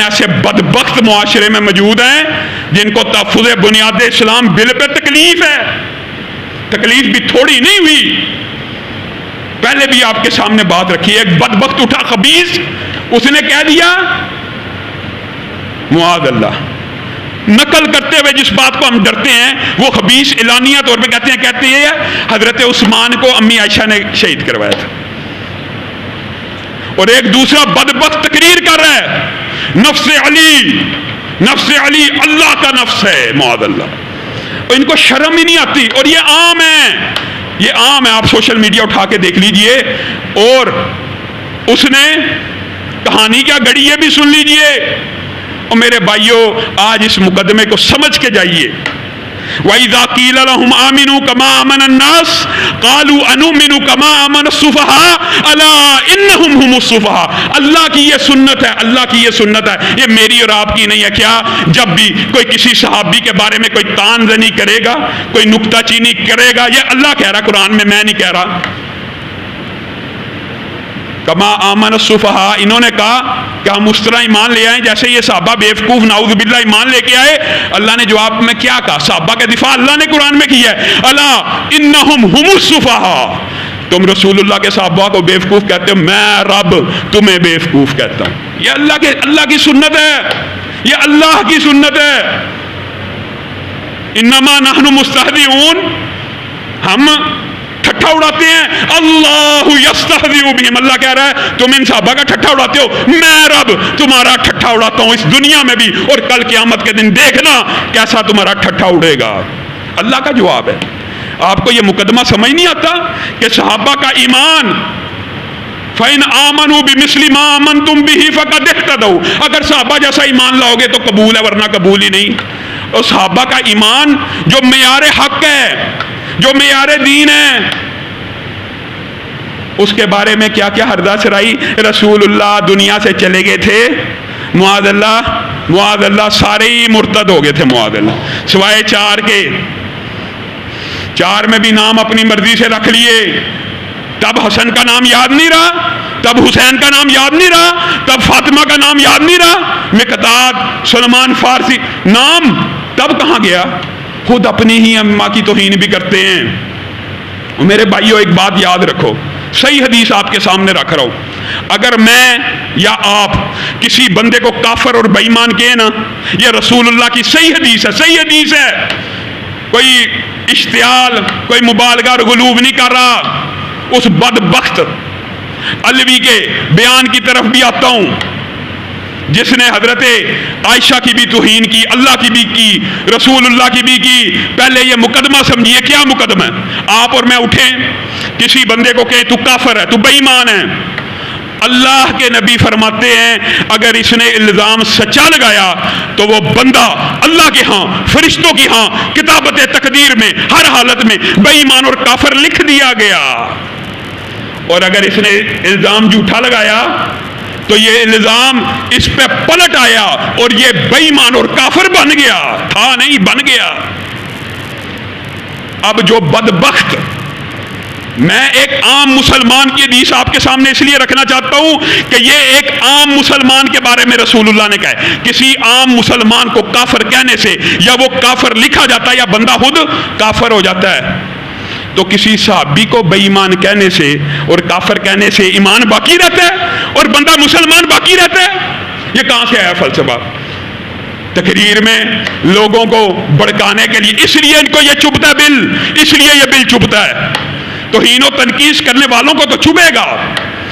ایسے بدبخت معاشرے میں موجود ہیں جن کو تحفظ بنیاد اسلام بل پہ تکلیف ہے. تکلیف بھی تھوڑی نہیں ہوئی. پہلے بھی آپ کے سامنے بات رکھی. ایک بدبخت اٹھا خبیث, اس نے کہہ دیا معاذ اللہ, نقل کرتے ہوئے جس بات کو ہم ڈرتے ہیں وہ خبیث اعلانیہ طور پہ کہتے ہیں حضرت عثمان کو امی عائشہ نے شہید کروایا تھا. اور ایک دوسرا بدبخت تقریر کر رہا ہے نفس علی اللہ کا نفس ہے معاذ اللہ. ان کو شرم ہی نہیں آتی. اور یہ عام ہے, یہ عام ہے. آپ سوشل میڈیا اٹھا کے دیکھ لیجئے. اور اس نے کہانی کیا گڑی ہے بھی سن لیجئے. اور میرے بھائیوں, آج اس مقدمے کو سمجھ کے جائیے. وَإِذَا قِيلَ لَهُمْ آمِنُوا كَمَا آمَنَ النَّاسُ قَالُوا أَنُؤْمِنُ كَمَا آمَنَ السُّفَهَاءُ أَلَا إِنَّهُمْ هُمُ السُّفَهَاءُ. اللہ کی یہ سنت ہے, اللہ کی یہ سنت ہے, یہ میری اور آپ کی نہیں ہے. کیا جب بھی کوئی کسی صحابی کے بارے میں کوئی طعن زنی کرے گا, کوئی نکتہ چینی کرے گا, یہ اللہ کہہ رہا قرآن میں نہیں کہہ رہا. کما آمن السفہاء, انہوں نے کہا کہ ہم اس طرح ایمان لے آئیں جیسے یہ صحابہ بیوقوف نعوذ باللہ ایمان لے کے آئے. اللہ نے جواب میں کیا کہا؟ صحابہ کا دفاع اللہ نے قرآن میں کیا ہے. الا انہم ہم السفہاء, تم رسول اللہ کے صحابہ کو بیوقوف کہتے ہو, میں رب تمہیں بیوقوف کہتا ہوں. یہ اللہ کی سنت ہے, یہ اللہ کی سنت ہے. انما نحن مستہزئون, ہم ٹھٹھا اڑاتے ہیں. اللہ یستہزئ بہم, اللہ کہہ رہا ہے تم ان صحابہ کا ٹھٹھا اڑاتے ہو, میں رب تمہارا ٹھٹھا اڑاتا ہوں اس دنیا میں بھی, اور کل قیامت کے دن دیکھنا کیسا تمہارا ٹھٹھا اڑے گا. اللہ کا جواب ہے. آپ کو یہ مقدمہ سمجھ نہیں آتا کہ صحابہ کا ایمان فَإِنْ آمَنُوا بِمِثْلِ مَا آمَنْتُمْ بِهِ فَقَدِ اهْتَدَوْا, اگر صحابہ جیسا ایمان لاؤ گے تو قبول ہے, ورنہ قبول ہی نہیں. اور صحابہ کا ایمان جو معیار حق ہے, جو معیار دین ہے, اس کے بارے میں کیا کیا حردہ سرائی. رسول اللہ دنیا سے چلے گئے تھے, معاذ اللہ سارے ہی مرتد ہو گئے تھے معاذ اللہ, سوائے 4 کے. 4 میں بھی نام اپنی مرضی سے رکھ لیے. تب حسن کا نام یاد نہیں رہا, تب حسین کا نام یاد نہیں رہا, تب فاطمہ کا نام یاد نہیں رہا, مقداد, سلمان فارسی, نام تب کہاں گیا. خود اپنی ہی اماں کی توہین بھی کرتے ہیں. میرے بھائیوں ایک بات یاد رکھو, صحیح حدیث آپ کے سامنے رکھ رہا ہوں. اگر میں یا آپ کسی بندے کو کافر اور بے ایمان کہے نا, یہ رسول اللہ کی صحیح حدیث ہے, صحیح حدیث ہے. کوئی اشتعال, کوئی مبالغہ اور غلوب نہیں کر رہا. اس بدبخت علوی کے بیان کی طرف بھی آتا ہوں جس نے حضرت عائشہ کی بھی توہین کی, اللہ کی بھی کی, رسول اللہ کی بھی کی. پہلے یہ مقدمہ سمجھیے, کیا مقدمہ ہے. آپ اور میں اٹھیں, کسی بندے کو کہیں تو کافر ہے, تو بے ایمان ہے. اللہ کے نبی فرماتے ہیں اگر اس نے الزام سچا لگایا تو وہ بندہ اللہ کے ہاں, فرشتوں کی ہاں, کتابت تقدیر میں ہر حالت میں بے ایمان اور کافر لکھ دیا گیا. اور اگر اس نے الزام جھوٹا لگایا تو یہ الزام اس پہ پلٹ آیا اور یہ بے ایمان اور کافر بن گیا. تھا نہیں, بن گیا. اب جو بدبخت, میں ایک عام مسلمان کی حدیث آپ کے سامنے اس لیے رکھنا چاہتا ہوں کہ یہ ایک عام مسلمان کے بارے میں رسول اللہ نے کہا ہے. کسی عام مسلمان کو کافر کہنے سے یا وہ کافر لکھا جاتا ہے یا بندہ خود کافر ہو جاتا ہے. تو کسی صحابی کو بے ایمان کہنے سے اور کافر کہنے سے ایمان باقی رہتا ہے اور بندہ مسلمان باقی رہتا ہے. یہ کہاں سے آیا فلسفہ؟ تقریر میں لوگوں کو بڑکانے کے لیے, اس لیے ان کو یہ چبھتا ہے بل, اس لیے یہ بل چبھتا ہے. توہین و تنقید کرنے والوں کو تو چبھے گا.